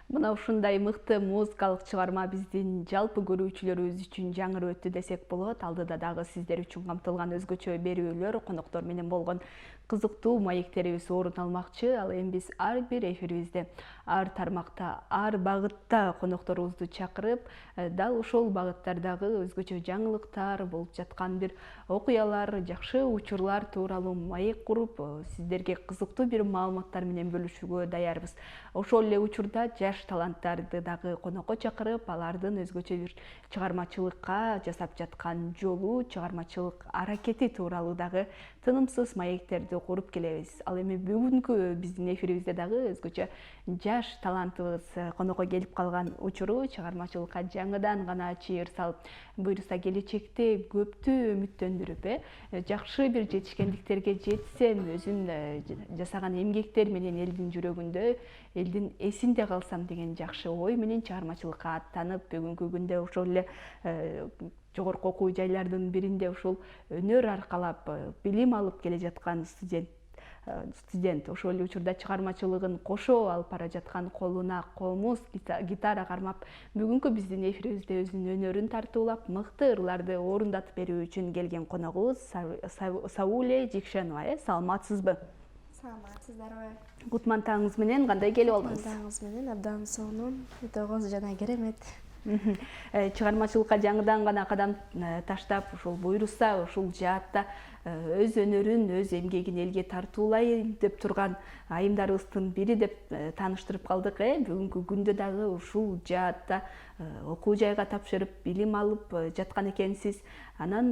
Мына ушундай мыкты музыкалык чыгарма биздин жалпы көрүүчүлөрүбүз үчүн жаңырып өттү десек болот. Алдыда дагы сиздер үчүн камтылган өзгөчө берүүлөр, коноктор менен болгон кызыктуу маектерибиз орун алмакчы. Ал эми биз ар бир эфирибизде, ар тармакта, ар багытта конокторубузду чакырып, дал ошол багыттардагы өзгөчө жаңылыктар, болуп жаткан бир окуялар, жакшы учурлар тууралуу маек куруп, сиздерге кызыктуу бир маалыматтар менен бөлүшүүгө даярбыз. Ошол эле учурда жаш таланттарды дагы конокко чакырып, алардын өзгөчө бир чыгармачылыкка жасап жаткан жолу, чыгармачылык аракети тууралуу дагы тынымсыз маектерди куруп келебиз. Ал эми бүгүнкү биздин эфирибизде дагы өзгөчө жаш талантыбыз конокко келип калган учуру, чыгармачылыкка жаңыдан гана чыйыр салып, буюрса келечекте көптү үмүттөндүрүп, жакшы бир жетишкендиктерге жетсем, өзүм жасаган эмгектер менен элдин жүрөгүндө, элдин эсинде калсам деген жакшы ой менен чыгармачылыкка аттанып, бүгүнкү күндө ошол эле жогорку окуу жайлардын биринде ушул өнөр аркалап билим алып келе жаткан студент ошол эле учурда чыгармачылыгын кошо алып бара жаткан, колуна комуз гитара кармап, бүгүнкү биздин эфирибизде өзүнүн өнөрүн тартуулап, мыкты ырларды орундатып берүү үчүн келген коногубуз Сауле Жекшенова. Саламатсызбы? Саламатсыздарбы? Кутман тааңыз менен, кандай келип алдыңыз? Тааңыз менен абдан сонун, тогоз жана керемет. Чыгармачылыкка жаңыдан гана кадам таштап, ушул буйруса, ушул жаатта өз өнөрүн, өз эмгегин элге тартуулайын деп турган айымдарыбыздын бири деп тааныштырып калдык. Бүгүнкү күндө дагы ушул жаатта окуу жайга тапшырып, билим алып жаткан экенсиз. Анан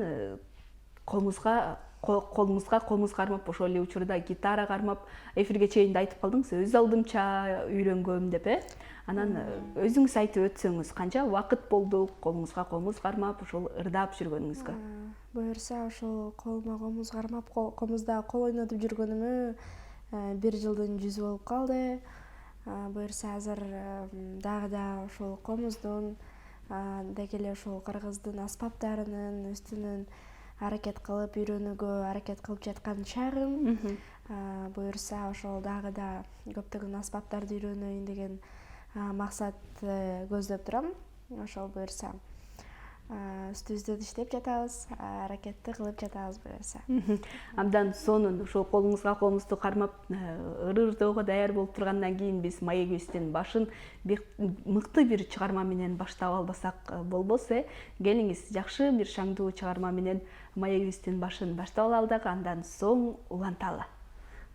колуңузга комуз кармап, ошол эле учурда гитара кармап, эфирге чейин да айтып калдыңыз, өз алдымча үйрөнгөм деп, Анан өзүңүз айтып өтсөңүз, канча убакыт болду колуңузга комуз кармап, ушул ырдап жүргөнүңүзгө? Буюрса, ошол колума комуз кармап, комузда кол ойнотуп жүргөнүмө 1 жылдын жүзү болуп калды. Буюрса, азыр дагы да ошол комуздун, деги эле ошол кыргыздын аспаптарынын үстүнөн аракет кылып үйрөнүүгө аракет кылып жаткан чагым. Буюрса, ошол дагы да көптөгөн аспаптарды үйрөнөйүн деген максат көздөп турам. Ошол буюрса үстүбүздө иштеп жатабыз, аракетти кылып жатабыз буюрса. Абдан сонун. Ошол колуңузга комузду кармап ырдоого даяр болуп тургандан кийин биз маегибиздин башын мыкты бир чыгарма менен баштап албасак болбос. Келиңиз, жакшы бир шаңдуу чыгарма менен маегибиздин башын баштап алалы дагы, андан соң уланталы.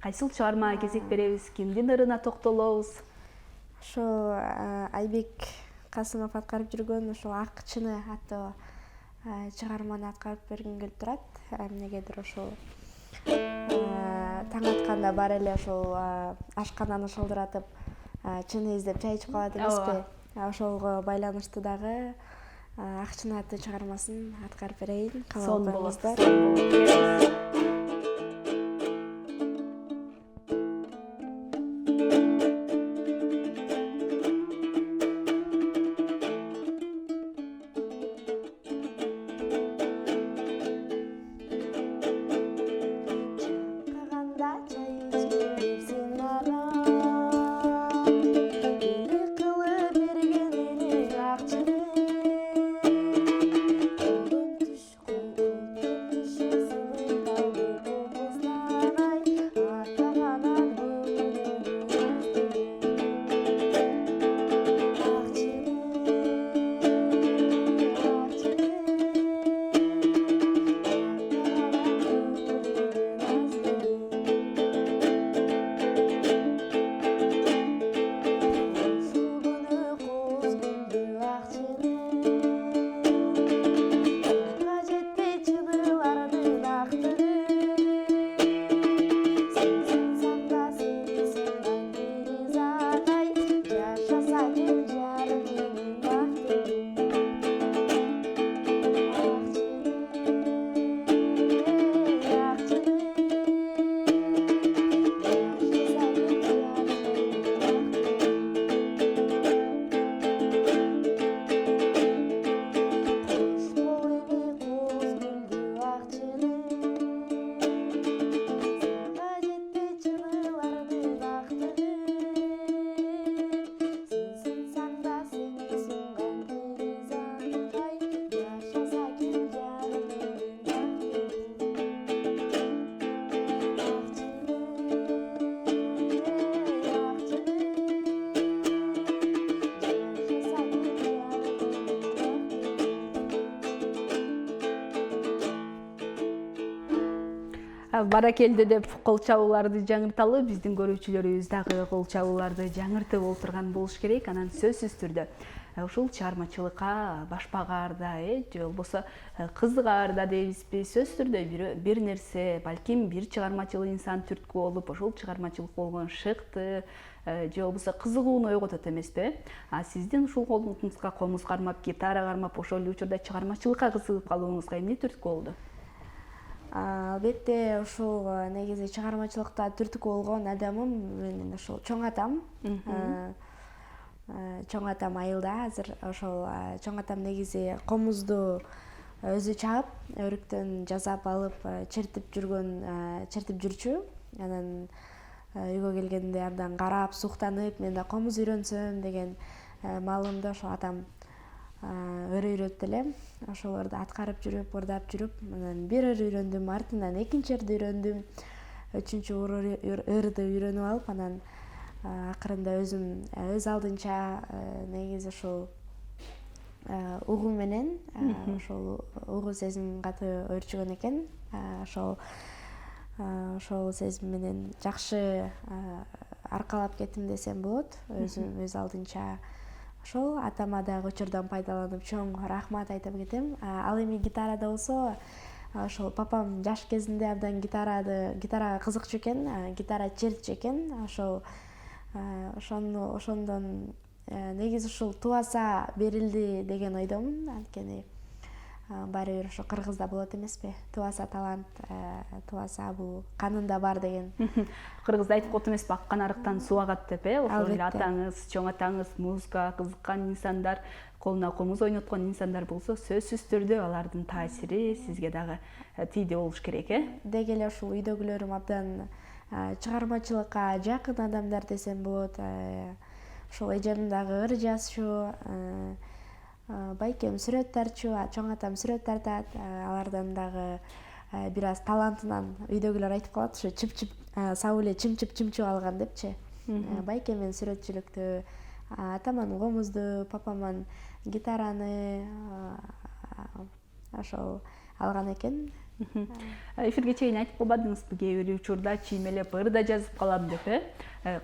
Кайсыл чыгармага кезек беребиз, кимдин ырына токтолобуз? Ошо Айбек Касымов аткарып жүргөн ошол Ак чыны аттуу чыгарманы аткарып бергим келип турат. Эмнегедир ошол таң атканда бар эле ошол ашкананы шылдыратып, чыны издеп чай ичип калат эмеспи? Ошолго байланыштуу дагы Ак чыны аттуу чыгармасын аткарып берейин. Сонун болот. баракелде деп кол чабууларды жаңырталы, биздин көрүүчүлөрүбүз дагы кол чабууларды жаңыртып олтурган болуш керек. Анан сөзсүз түрдө ушул чыгармачылыкка башпагаарда, же болбосо кызыгаарда дейбизби, сөзсүз түрдө бир нерсе, балким бир чыгармачыл инсан түрткү болуп, ошол чыгармачылык болгон шыкты, же болбосо кызыгууну ойготот эмеспи? А сиздин ушул колуңузга комуз кармап, гитара кармап, ошол учурда чыгармачылыкка кызыгып калууңузга эмне түрткү болду? Албетте, ушул негизи чыгармачылыкта түрткү болгон адамым менин ушул чоң атам. Чоң атам айылда азыр. Ошол чоң атам негизи комузду өзү чаап, өрүктөн жасап алып, чертип жүрчү. Анан үйгө келгенде абдан карап, суктанып, мен да комуз үйрөнсөм деген маалымда ошо атам үйрөттү эле. Ошолорду аткарып жүрүп, ырдап жүрүп, анан бир ыр үйрөндүм, артынан экинчи ырды үйрөндүм, үчүнчү ырды үйрөнүп алып, анан акырында өзүм өз алдынча негизи ушул угуу менен ошол угуу сезим катуу өөрчүгөн экен. Ошол сезим менен жакшы аркалап кеттим десем болот. Өзүм өз алдынча ошол атама дагы учурдан пайдаланып чоң рахмат айтып кетем. Ал эми гитарада болсо, ошол папам жаш кезинде абдан гитарага кызыкчу экен, гитара чертчү экен. Ошондон негизи ушул тубаса берилди деген ойдомун. Анткени баары бир ошо кыргызда болот эмеспи? Тубаса талант, тубаса бул канында бар деген. Кыргызда айтып коет эмеспи, аккан арыктан суу агат деп, ошол эле атаңыз, чоң атаңыз музыкага кызыккан инсандар, колуна комуз ойноткон инсандар болсо, сөзсүз түрдө алардын таасири сизге дагы тийди болуш керек, Деги эле ушул үйдөгүлөрүм абдан чыгармачылыкка жакын адамдар десем болот. Ошол эжем дагы ыр жазчу, байкем сүрөт тартчу, чоң атам сүрөт тартат. Алардан дагы бир аз талантынан үйдөгүлөр айтып калат, ушу чыпчып сабы эле чымчып алган депчи. Байкем мен сүрөтчүлүктү, атаман комузду, папаман гитараны ошол алган экен. Эфирге чейин айтып калбадыңызбы, кээ бир учурда чиймелеп ыр да жазып калам деп,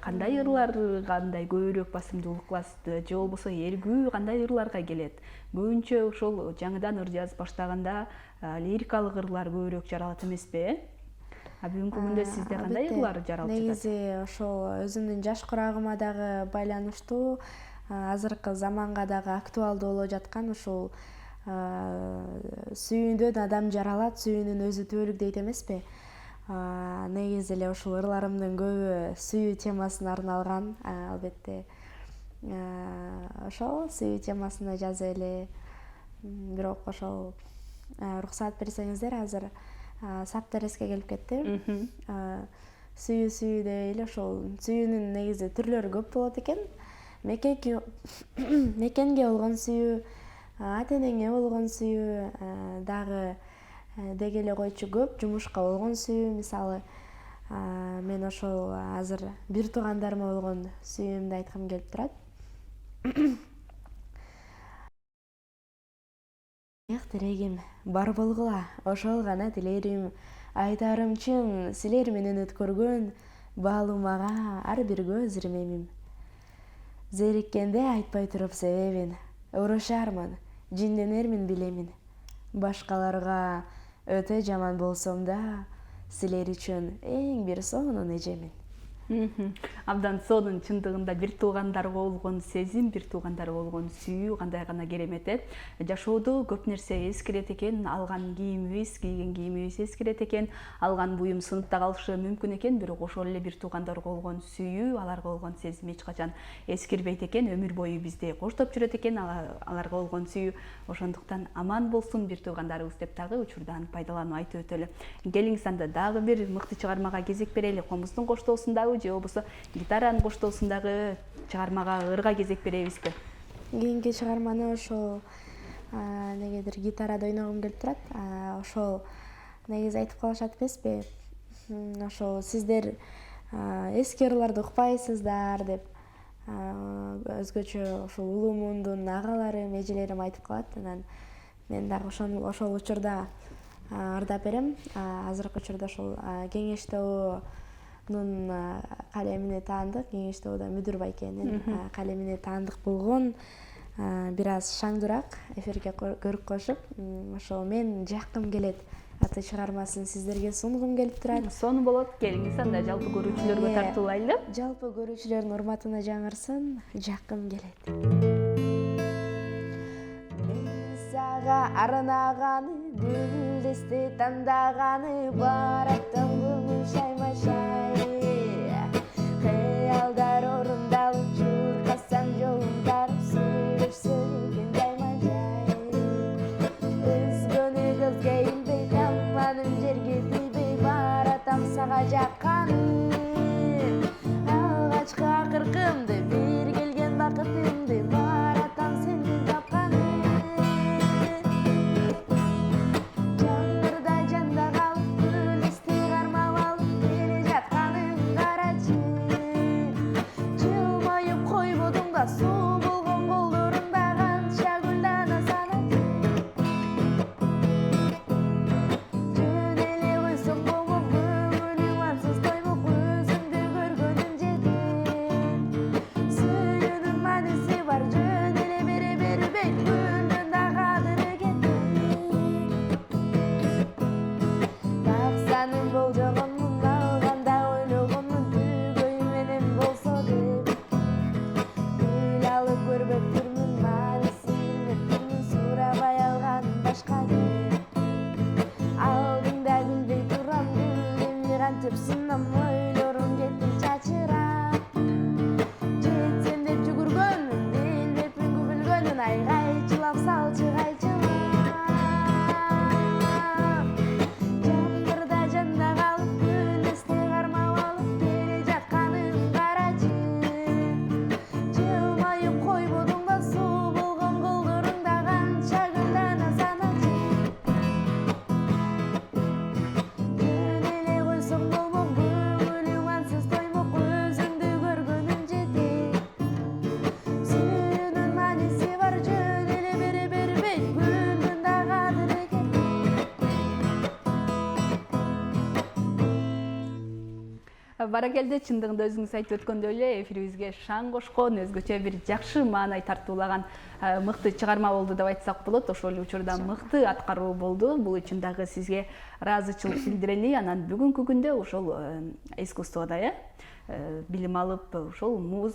кандай ырларга кандай көбүрөөк басымдуулук кыласыз, же болбосо эргүү кандай ырларга келет? Көбүнчө ошол жаңыдан ыр жазып баштаганда лирикалык ырлар көбүрөөк жаралат эмеспи? Бүгүнкү күндө сизде кандай ырлар жаралып жатат? Негизи ошол өзүмдүн жаш курагыма дагы байланыштуу, азыркы заманга дагы актуалдуу боло жаткан ушул сүйүүндөн адам жаралат, сүйүүнүн өзү түбөлүк дейт эмеспи? Негизи эле ушул ырларымдын көбү сүйүү темасына арналган. Албетте ошол сүйүү темасына жазып эле. Бирок ошол уруксаат берсеңиздер, азыр саптареске келип кетти. Сүйүү деп эле ошол сүйүүнүн негизи түрлөрү көп болот экен. Мекенге болгон сүйүү, ата энеңе болгон сүйүү, дагы деги эле койчу көп жумушка болгон сүйүү. Мисалы, мен ошол азыр бир туугандарыма болгон сүйүүмдү айткым келип турат. Тирегим бар болгула, ошол гана тилерим, айтарым чын силер менен өткөргөн баалуу мага ар бир көз ирмемим. Зериккенде айтпай туруп себебин, урушармын, жинденермин билемин. Башкаларга өтө жаман болсом да, силер үчүн эң бир сонун эжемин. Абдан сонун, чындыгында бир туугандарга болгон сезим, бир туугандарга болгон сүйүү кандай гана керемет. Жашоодо көп нерсе эскирет экен, алган кийимибиз, кийген кийимибиз эскирет экен, алган буюм сыныкта калышы мүмкүн экен, бирок ошол эле бир туугандарга болгон сүйүү, аларга болгон сезим эч качан эскирбейт экен, өмүр бою бизди коштоп жүрөт экен аларга болгон сүйүү. Ошондуктан аман болсун бир туугандарыбыз деп дагы учурдан пайдаланып айтып өтөлү. Келиңиз анда дагы бир мыкты чыгармага кезек берели. Комуздун коштоосундагы же болбосо гитаранын коштоосундагы чыгармага, ырга кезек беребизби? Кийинки чыгарманы ошол негедир гитарада ойногум келип турат. Ошол негизи айтып калышат эмеспи? Ошол сиздер эски ырларды укпайсыздар деп, өзгөчө ушул улуу муундун агаларым, эжелерим айтып калат. Анан мен дагы ошол учурда ырдап берем. Азыркы учурда ошол Кеңеш тобунун калемине таандык, Кеңеш тобуда Мүдүр байкенин калемине таандык болгон бир аз шаңдуураак эфирге көрүк кошуп, ошол Мен жаккым келет аты чыгармасын сиздерге сунгум келип турат. Сонун болот. Келиңиз анда жалпы көрүүчүлөргө тартуулайлы. Жалпы көрүүчүлөрдүн урматына жаңырсын, жаккым келет. Мен сага арнаганы, гүлдүстү тандаганы, бараттым көңүл шайма-шай. Кыялдар орундалып, чуркасам жолундар, сүйлөшсөйгөн жайма-жай. Өзгөнү көзгө илбей, таманым жерге тийбей, баратам сага жакканы. Алгачкы акыркымды, бир келген бакытымды, баратам сени тапканы. Жандырда жанда калып, гүлдүстү кармап алып, келе жатканың карачы. Жылмайып койбодуң да, суу болгон колдорунда канча гүлдана саначы. Жөн эле койсоң болмок, көңүлүм ансыз тоймок, өзүңдү көргөнүм жетет. Сүйүүнүн мааниси бар, жөн эле бере бербей, гүлдөн да кадыры кетет. Баксаным болжогонмун, алганда ойлогонмун, түгөйү менен болсо деп. Гүл алып көрбөптүрмүн, маанисин билбептүрмүн, сурабай алганым башка деп. Алдыңда күлбөй турам, гүлдүмдү кантип сунам, ойлорум кетти чачырап. Жетсем деп жүгүргөнмүн, билбепмин күбүлгөнүн, айгайчылап салчы кайчылап. Жандырда жанда калып, гүлдүстү кармап алып, келе жатканың карачы. Жылмайып койбодуң да, суу болгон колдорунда канча гүлдана саначы. Жөн эле койсоң болмок, көңүлүм ансыз тоймок, өзүңдү көргөнүм жетет. Сүйүүнүн мааниси бар, жөн эле бере бербей, гүлдүн да кадыры кетет. Баракелде, чындыгында өзүңүз айтып өткөндөй эле эфирибизге шаң кошкон, өзгөчө бир жакшы маанай тартуулаган мыкты чыгарма болду деп айтсак болот. Ошол эле учурда мыкты аткаруу болду. Бул үчүн дагы сизге ыраазычылык билдирели. Анан бүгүнкү күндө ошол искусствода билим алып, ошол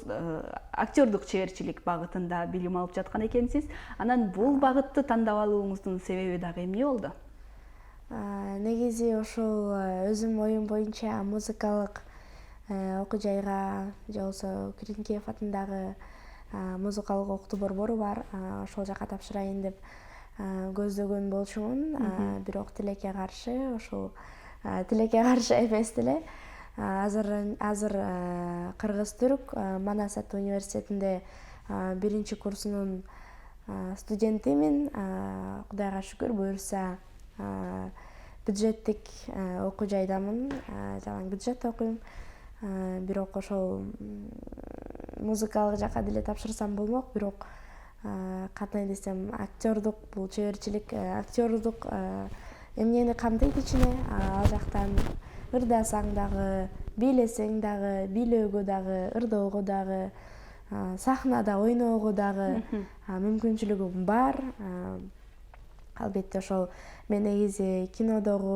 актёрдук чеберчилик багытында билим алып жаткан экенсиз. Анан бул багытты тандап алууңуздун себеби дагы эмне болду? Негизи ошол өзүм оюм боюнча музыкалык окуу жайга, же болбосо Киринкиев атындагы музыкалык окутуу борбору бар. Ошол жака тапшырайын деп көздөгөн болчумун. Бирок тилекке каршы, ошол тилекке каршы эмес деле. Азыр Кыргыз-Түрк Манас ата университетинде биринчи курсунун студентимин. Кудайга шүкүр, буюрса бюджеттик окуу жайдамын, жалаң бюджет окуйм. Бирок ошол музыкалык жака деле тапшырсам болмок, бирок кандай десем, актёрдук, бул чеберчилик, актёрдук эмнени камтыйт ичине. Ал жактан ырдасаң дагы, бийлесең дагы, бийлөөгө дагы, ырдоого дагы, сахнада ойноого дагы мүмкүнчүлүгүм бар. Албетте ошол мен негизи кинодогу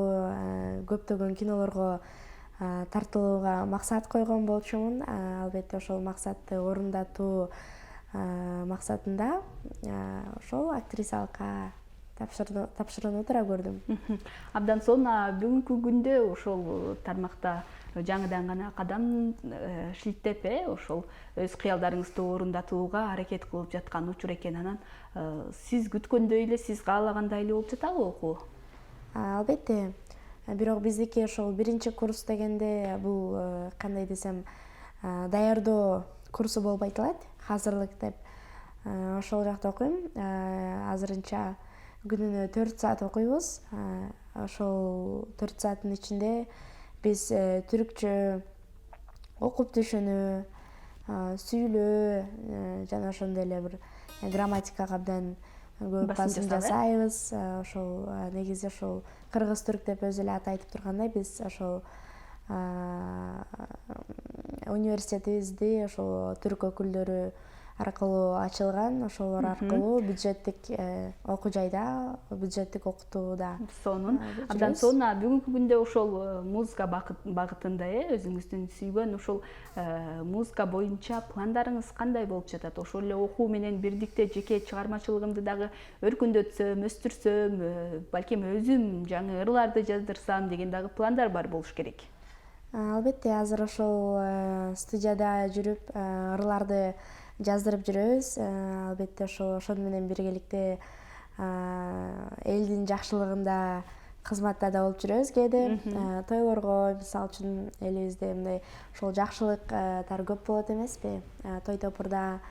көптөгөн кинолорго тартылууга максат койгон болчумун. Албетте ошол максатты орундатуу максатында ошол актрисалыкка тапшырууну туура көрдүм. Абдан сонун. Бүгүнкү күндө ошол тармакта жаңыдан гана кадам шилтеп, ошол өз кыялдарыңызды орундатууга аракет кылып жаткан учур экен. Анан сиз күткөндөй эле, сиз каалагандай эле болуп жатабы окуу? Албетте. Бирок биздики ошол биринчи курс дегенде бул кандай десем, даярдоо курсу болуп айтылат, азырлык деп. Ошол жакта окуйм. Азырынча күнүнө 4 саат окуйбуз. Ошол 4 сааттын ичинде биз түркчө окуп түшүнүү, сүйлөө жана ошондой эле бир грамматикага абдан көп Басым басым жасап, жасайбыз. Ошол негизи ошол кыргыз түрк деп өзү эле аты айтып тургандай, биз ошол университетибизди ошол түрк өкүлдөрү аркылуу ачылган. Ошолор аркылуу бюджеттик окуу жайда, бюджеттик окутууда сонун. Абдан жүрөбүз. сонун. Бүгүнкү күндө ошол музыка багытында, өзүңүздүн сүйгөн ошол музыка боюнча пландарыңыз кандай болуп жатат? Ошол эле окуу менен бирдикте жеке чыгармачылыгымды дагы өркүндөтсөм, өстүрсөм, балким өзүм жаңы ырларды жаздырсам деген дагы пландар бар болуш керек. Албетте, азыр ошол студияда жүрүп ырларды жаздырып жүрөбүз. Албетте ошону менен биргеликте элдин жакшылыгында кызматта да болуп жүрөбүз кээде. Тойлорго, мисалы үчүн элибизде мындай ошол жакшылыктар көп болот эмеспи? Той топурда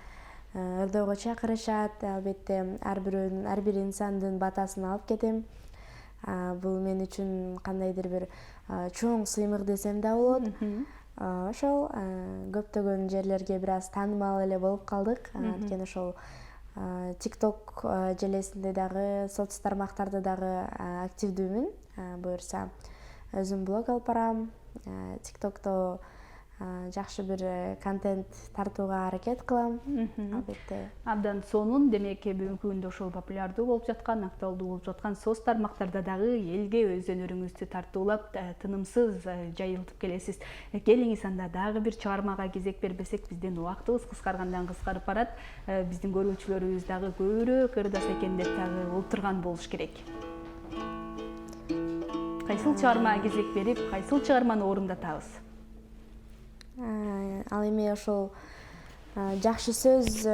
ырдоого чакырышат. Албетте ар бир инсандын батасын алып кетем. Бул мен үчүн кандайдыр бир чоң сыймык десем да болот. Ошол көптөгөн жерлерге бир аз таанымал эле болуп калдык. Анткени ошол TikTok желесинде дагы, соц тармактарда дагы активдүүмүн. Буюрса өзүм блог алып барам. TikTokто жакшы бир контент тартууга аракет кылам. Албетте. Абдан сонун. Демек, бүгүнкү күндө ошол популярдуу болуп жаткан, актуалдуу болуп жаткан соц тармактарда дагы элге өз өнөрүңүздү тартуулап, тынымсыз жайылтып келесиз. Келиңиз анда дагы бир чыгармага кезек бербесек, биздин убактыбыз кыскаргандан кыскарып барат. Биздин көрүүчүлөрүбүз дагы көбүрөөк ырдаса экен деп дагы олтурган болуш керек. Кайсыл чыгармага кезек берип, кайсыл чыгарманы орундатабыз? Ал эми ошол жакшы сөз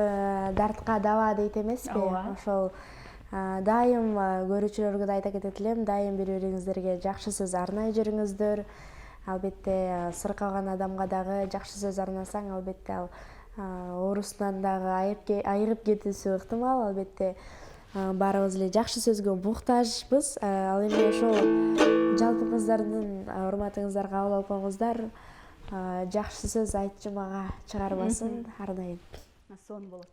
дартка дава дейт эмеспи? Ошол дайым көрүүчүлөргө да айта кетет элем, дайым бири-бириңиздерге жакшы сөз арнай жүрүңүздөр. Албетте сыркаган адамга дагы жакшы сөз арнасаң, албетте ал оорусунан дагы айыгып кетүүсү ыктымал. Албетте баарыбыз эле жакшы сөзгө муктажбыз. Ал эми ошол жалпыңыздардын урматыңыздар кабыл алып коюңуздар. Жакшы сөз айтчу мага чыгарбасын арнайын. Сонун болот.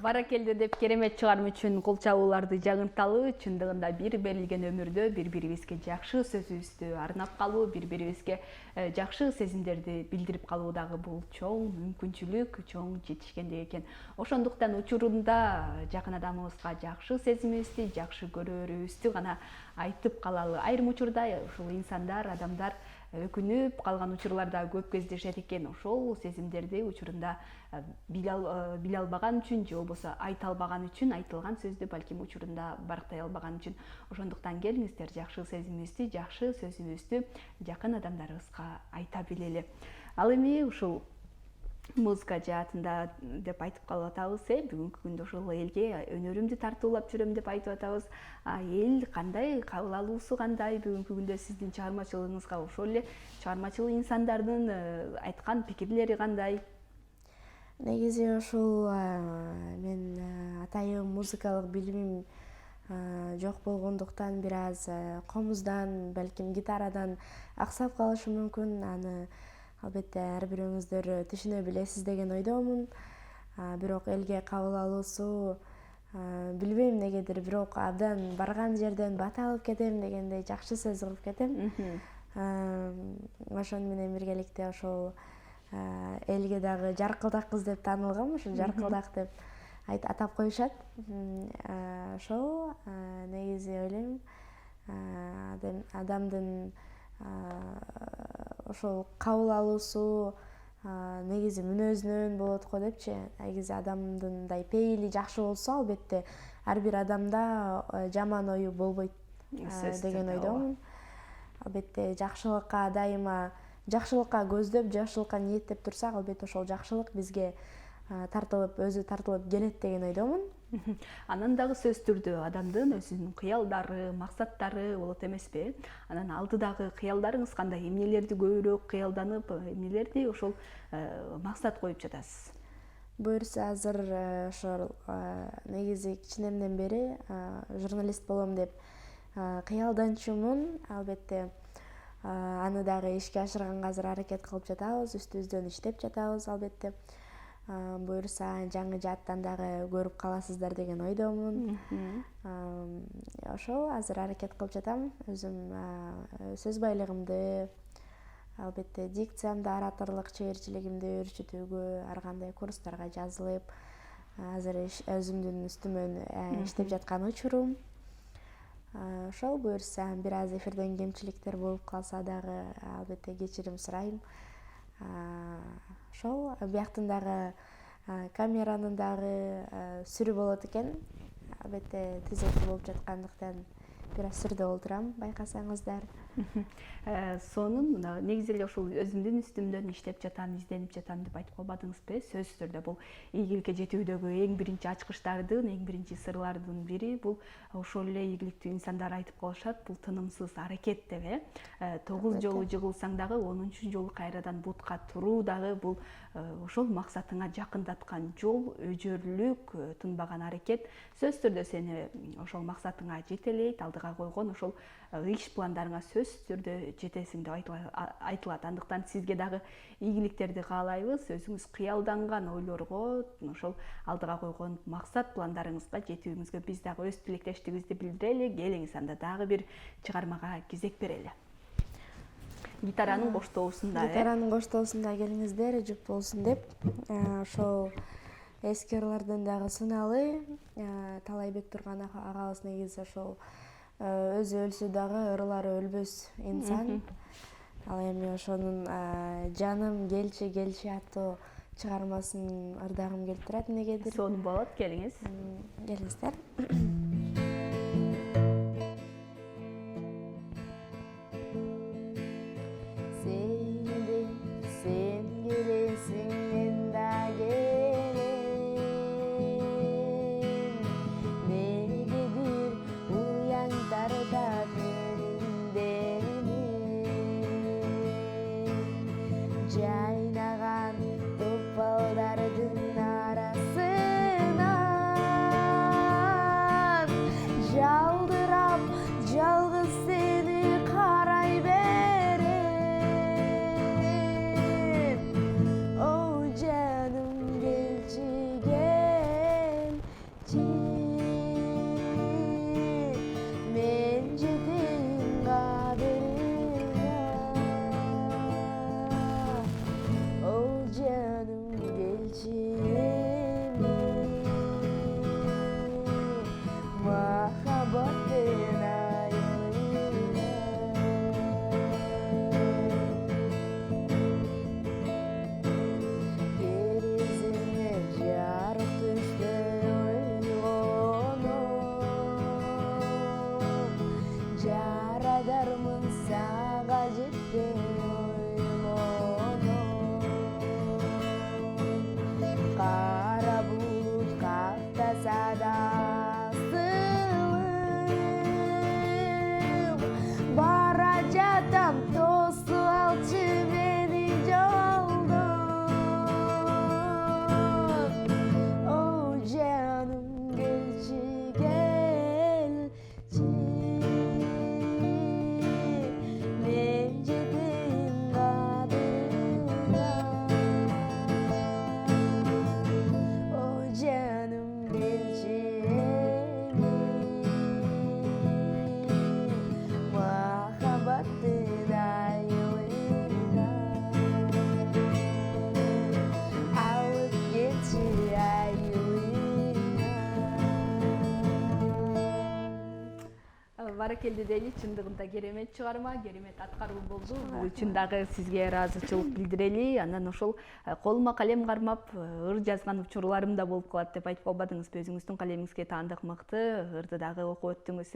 Баракелде деп керемет чыгарма үчүн кол чабууларды жагынталы. Чындыгында бир берилген өмүрдө бири-бирибизге жакшы сөзүбүздү арнап калуу, бири-бирибизге жакшы сезимдерди билдирип калуу дагы бул чоң мүмкүнчүлүк, чоң жетишкендик экен. Ошондуктан учурунда жакын адамыбызга жакшы сезимибизди, жакшы көрөрүбүздү гана айтып калалы. Айрым учурда ушул инсандар, адамдар өкүнүп калган учурлар да көп кездешет экен. Ошол сезимдерди учурунда биле албаган үчүн же болбосо айта албаган үчүн, айтылган сөздү балким учурунда барктай албаган үчүн. Ошондуктан келиңиздер жакшы сезимибизди, жакшы сөзүбүздү жакын адамдарыбызга айта билели. Ал эми ушул музыка жаатында деп айтып калып атабыз, бүгүнкү күндө ошол элге өнөрүмдү тартуулап жүрөм деп айтып атабыз. Эл кандай кабыл алуусу кандай бүгүнкү күндө сиздин чыгармачылыгыңызга, ошол эле чыгармачыл инсандардын айткан пикирлери кандай? Негизи ушул мен атайын музыкалык билимим жок болгондуктан бир аз комуздан, балким гитарадан аксап калышы мүмкүн. Аны албетте ар бирөөңүздөр түшүнө билесиз деген ойдомун. Бирок элге кабыл алуусу билбейм негедир, бирок абдан барган жерден бата алып кетем дегендей жакшы сөз кылып кетем. Ошону менен биргеликте ошол элге дагы жаркылдак кыз деп таанылгам, ошо жаркылдак деп атап коюшат. Ошол негизи ойлойм адамдын ошол кабыл алуусу негизи мүнөзүнөн болот го депчи. Негизи адамдын мындай пейили жакшы болсо, албетте ар бир адамда жаман ою болбойт деген ойдомун. Албетте жакшылыкка дайыма жакшылыкка көздөп, жакшылыкка ниеттеп турсак, албетте ошол жакшылык бизге өзү тартылып келет деген ойдомун. Анан дагы сөзсүз түрдө адамдын өзүнүн кыялдары, максаттары болот эмеспи? Анан алдыдагы кыялдарыңыз кандай? Эмнелерди көбүрөөк кыялданып, эмнелерди ошол максат коюп жатасыз? Буюрса азыр ошол негизи кичинемден бери журналист болом деп кыялданчумун. Албетте аны дагы ишке ашырганга азыр аракет кылып жатабыз, үстүбүздөн иштеп жатабыз албетте. Буюрса жаңы жааттан дагы көрүп каласыздар деген ойдомун. Ошол азыр аракет кылып жатам. Өзүм сөз байлыгымды, албетте дикциямды, ораторлук чеберчилигимди өөрчүтүүгө ар кандай курстарга жазылып, азыр өзүмдүн үстүмөн иштеп жаткан учурум. Ошол буюрса бир аз эфирден кемчиликтер болуп калса дагы албетте кечирим сурайм. Ошол бияктын дагы камеранын дагы сүрү болот экен. Албетте түзөтүү болуп жаткандыктан бир аз сүрдө олтурам, байкасаңыздар. Сонун негизи эле ушул өзүмдүн үстүмдөн иштеп жатам, изденип жатам деп айтып калбадыңызбы? Сөзсүз түрдө бул ийгиликке жетүүдөгү эң биринчи ачкычтардын, эң биринчи сырлардын бири бул ошол эле ийгиликтүү инсандар айтып калышат, бул тынымсыз аракет деп. 9 жолу жыгылсаң дагы 10-чу жолу кайрадан бутка туруу дагы бул ошол максатыңа жакындаткан жол, өжөрлүк, тынбаган аракет. Сөзсүз түрдө сени ошол максатыңа жетелейт, алдыга койгон ошол иш пландарыңа сөзсүз түрдө жетесиң деп айтылат. Андыктан сизге дагы ийгиликтерди каалайбыз. Өзүңүз кыялданган ойлорго, ошол алдыга койгон максат пландарыңызга жетүүңүзгө биз дагы өз тилектештигибизди билдирели. Келиңиз анда дагы бир чыгармага кезек берели. Гитаранын коштоосунда. Гитаранын коштоосунда келиңиздер, жуп болсун деп. Ошол эски ырлардан дагы сыналы. Талайбек Турган агабыз негизи ошол өзү өлсө дагы ырлары өлбөс инсан. Ал эми ошонун жаным келчи келчи аттуу чыгармасын ырдагым келип турат негедир. Сонун болот, келиңиз. Келиңиздер. Сен келесиң, мен да келем. Негедир уяндарда жайнаган топалдардын арасынан жалдырап жалгыз сени карай берем. О жаным келчи кел, баракелде дейли, чындыгында керемет чыгарма, керемет аткаруу болду. Бул үчүн дагы сизге ыраазычылык билдирели. Анан ошол колума калем кармап ыр жазган учурларым да болуп калат деп айтып калбадыңызбы? Өзүңүздүн калемиңизге таандык мыкты, ырды дагы окуп өттүңүз,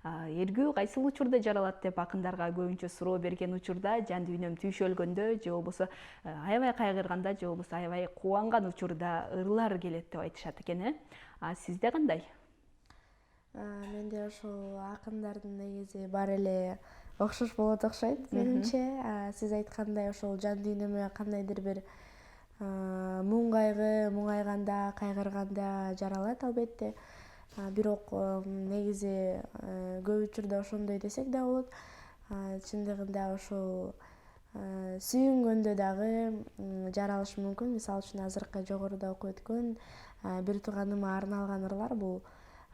Эргүү кайсыл учурда жаралат деп акындарга көбүнчө суроо берген учурда, жан дүйнөм түйшөлгөндө же болбосо аябай кайгырганда же болбосо аябай кубанган учурда ырлар келет деп айтышат экен, А сизде кандай? Менде ошол акындардын негизи баары эле окшош болот окшойт менимче. Сиз айткандай ошол жан дүйнөмө кандайдыр бир муң кайгы, муңайганда, кайгырганда жаралат албетте. Бирок негизи көп учурда ошондой десек да болот. Чындыгында ошол сүйүнгөндө дагы жаралышы мүмкүн. Мисалы үчүн азыркы жогоруда окуп өткөн бир тууганыма арналган ырлар бул.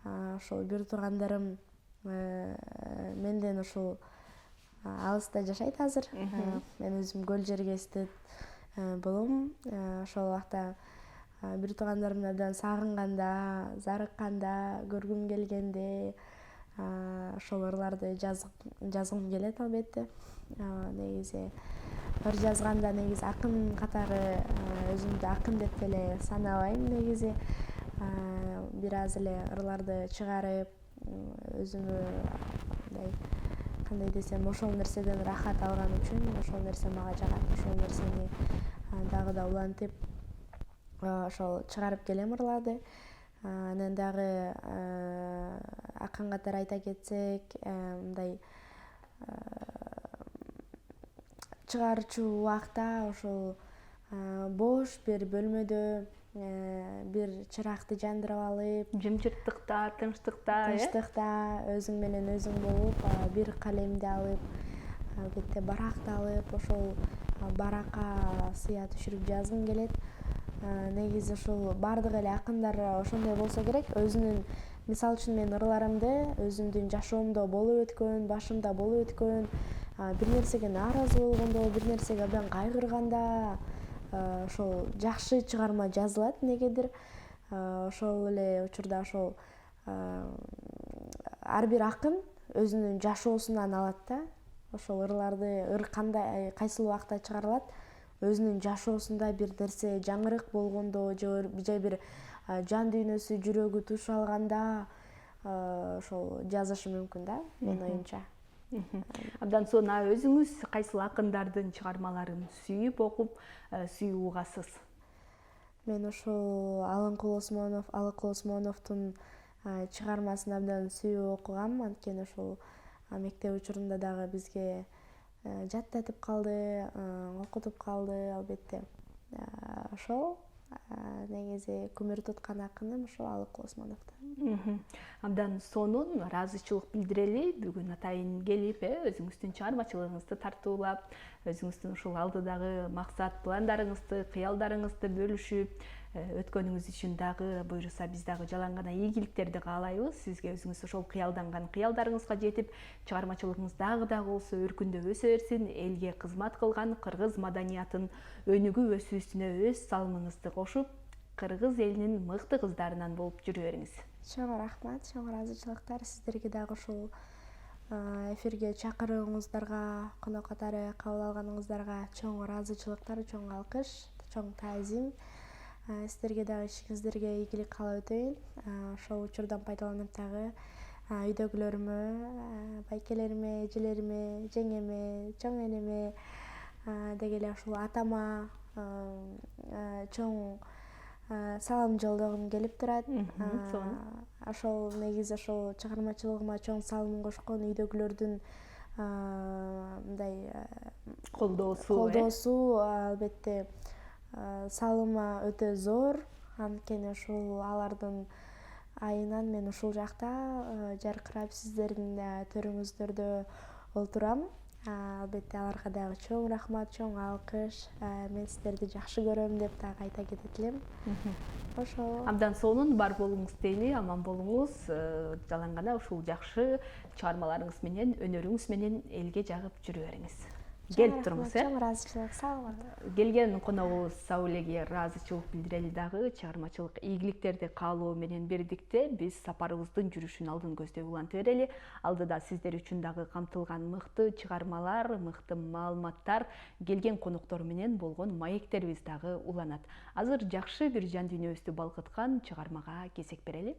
Ошол бир туугандарым менден ушул алыста жашайт азыр. Мен өзүм көл жерге эстет болом. Ошол убакта бир туугандарымды абдан сагынганда, зарыкканда, көргүм келгенде ошол ырларды жазгым келет албетте. Негизи ыр жазганда негизи акын катары өзүмдү акын деп деле санабайм негизи. Бир аз эле ырларды чыгарып, өзүмө кандай десем, ошол нерседен рахат алган үчүн, ошол нерсе мага жагат, ошол нерсени дагы да улантып ошол чыгарып келем ырларды. Анан дагы акын катары айта кетсек, мындай чыгарчу убакта ошол бош бир бөлмөдө бир чыракты жандырып алып, Жымжырттыкта, тынчтыкта, өзүң менен өзүң болуп, бир калемди алып, албетте баракты алып, ошол баракка сыя түшүрүп жазгым келет. Негизи ошол баардык эле акындар ошондой болсо керек. Өзүнүн, мисалы үчүн мен ырларымды өзүмдүн жашоомдо болуп өткөн, башымда болуп өткөн, бир нерсеге нааразы болгондо, бир нерсеге абдан кайгырганда ошол жакшы чыгарма жазылат эмнегедир. Ошол эле учурда ошол ар бир акын өзүнүн жашоосунан алат да. Ошол ырларды, ыр кандай, кайсыл убакта чыгарылат, өзүнүн жашоосунда бир нерсе жаңырык болгондо же бир жан дүйнөсү, жүрөгү туш алганда ошол жазышы мүмкүн да, менин оюмча. Абдан сонун. Өзүңүз кайсыл акындардын чыгармаларын сүйүп окуп, сүйүп угасыз? Мен ошол Алыкул Осмоновдун чыгармасын абдан сүйүп окугам. Анткени ошол мектеп учурунда дагы бизге жаттатып калды, окутуп калды албетте. Ошол негизи күмүр туткан акыным ошол Алыкул Осмоновдо. Абдан сонун, ыраазычылык билдирели. Бүгүн атайын келип, өзүңүздүн чыгармачылыгыңызды тартуулап, өзүңүздүн ушул алдыдагы максат, пландарыңызды, кыялдарыңызды бөлүшүп, өткөнүңүз үчүн дагы буюрса биз дагы жалаң гана ийгиликтерди каалайбыз. Сизге өзүңүз ошол кыялданган кыялдарыңызга жетип, чыгармачылыгыңыз дагы болсо өркүндөп өсө берсин. Элге кызмат кылган кыргыз маданиятын өнүгүү өсүүсүнө өз салымыңызды кошуп, кыргыз элинин мыкты кыздарынан болуп жүрө бериңиз. Чоң рахмат, чоң ыраазычылыктар. Сиздерге дагы ушул эфирге чакырууңуздарга, конок катары кабыл алганыңыздарга чоң ыраазычылыктар, чоң алкыш, чоң таазим. Сиздерге дагы ишиңиздерге ийгилик каалап өтөйүн. Ошол учурдан пайдаланып дагы үйдөгүлөрүмө, байкелериме, эжелериме, жеңеме, чоң энеме, деги эле ушул атама чоң салам жолдогум келип турат. Ошол негизи ошол чыгармачылыгыма чоң салым кошкон үйдөгүлөрдүн мындай колдоосу албетте салымы өтө зор. Анткени ушул алардын айынан мен ушул жакта жаркырап сиздердин төрүңүздөрдө олтурам. Албетте аларга дагы чоң рахмат, чоң алкыш. Мен сиздерди жакшы көрөм деп дагы айта кетет элем. Ошол. Абдан сонун, бар болуңуз дейли, аман болуңуз. Жалаң гана ушул жакшы чыгармаларыңыз менен, өнөрүңүз менен элге жагып жүрө бериңиз. келип туруңуз. Чоң ыраазычылык, сау болуңуз. Келген коногубуз Саулеге ыраазычылык билдирели дагы чыгармачылык ийгиликтерди каалоо менен бирдикте биз сапарыбыздын жүрүшүн алдын көздөй уланта берели. Алдыда сиздер үчүн дагы камтылган мыкты чыгармалар, мыкты маалыматтар, келген коноктор менен болгон маектерибиз дагы уланат. Азыр жакшы бир жан дүйнөбүздү балкыткан чыгармага кезек берели.